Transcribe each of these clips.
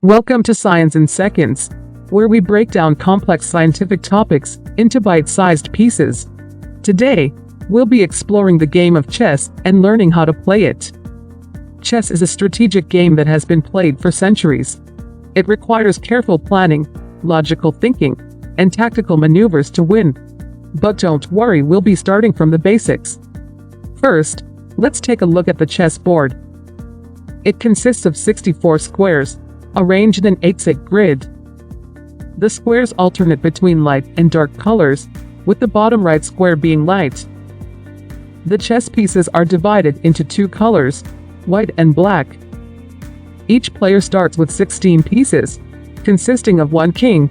Welcome to Science in Seconds, where we break down complex scientific topics into bite-sized pieces. Today, we'll be exploring the game of chess and learning how to play it. Chess is a strategic game that has been played for centuries. It requires careful planning, logical thinking, and tactical maneuvers to win. But don't worry, we'll be starting from the basics. First, let's take a look at the chessboard. It consists of 64 squares, arranged in an 8-sig grid. The squares alternate between light and dark colors, with the bottom right square being light. The chess pieces are divided into two colors, white and black. Each player starts with 16 pieces, consisting of 1 king,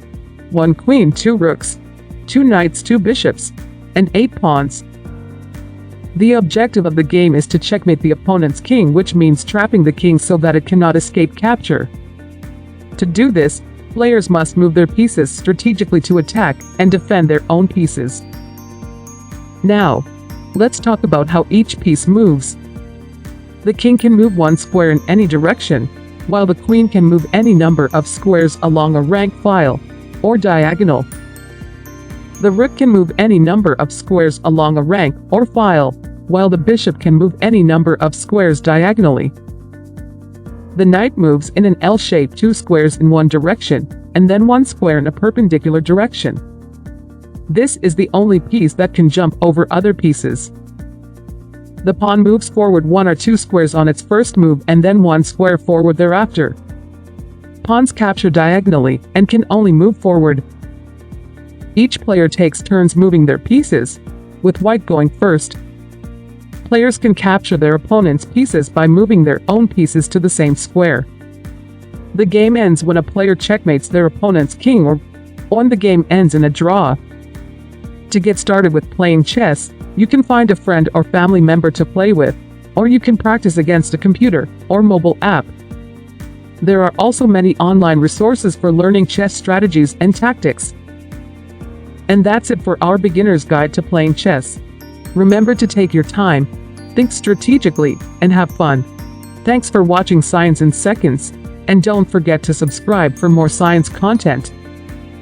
1 queen, 2 rooks, 2 knights, 2 bishops, and 8 pawns. The objective of the game is to checkmate the opponent's king, which means trapping the king so that it cannot escape capture. To do this, players must move their pieces strategically to attack and defend their own pieces. Now, let's talk about how each piece moves. The king can move 1 square in any direction, while the queen can move any number of squares along a rank file, or diagonal. The rook can move any number of squares along a rank or file, while the bishop can move any number of squares diagonally. The knight moves in an L shape 2 squares in one direction, and then 1 square in a perpendicular direction. This is the only piece that can jump over other pieces. The pawn moves forward 1 or 2 squares on its first move and then 1 square forward thereafter. Pawns capture diagonally and can only move forward. Each player takes turns moving their pieces, with white going first. Players can capture their opponent's pieces by moving their own pieces to the same square. The game ends when a player checkmates their opponent's king, or when the game ends in a draw. To get started with playing chess, you can find a friend or family member to play with, or you can practice against a computer or mobile app. There are also many online resources for learning chess strategies and tactics. And that's it for our beginner's guide to playing chess. Remember to take your time, think strategically, and have fun. Thanks for watching Science in Seconds, and don't forget to subscribe for more science content.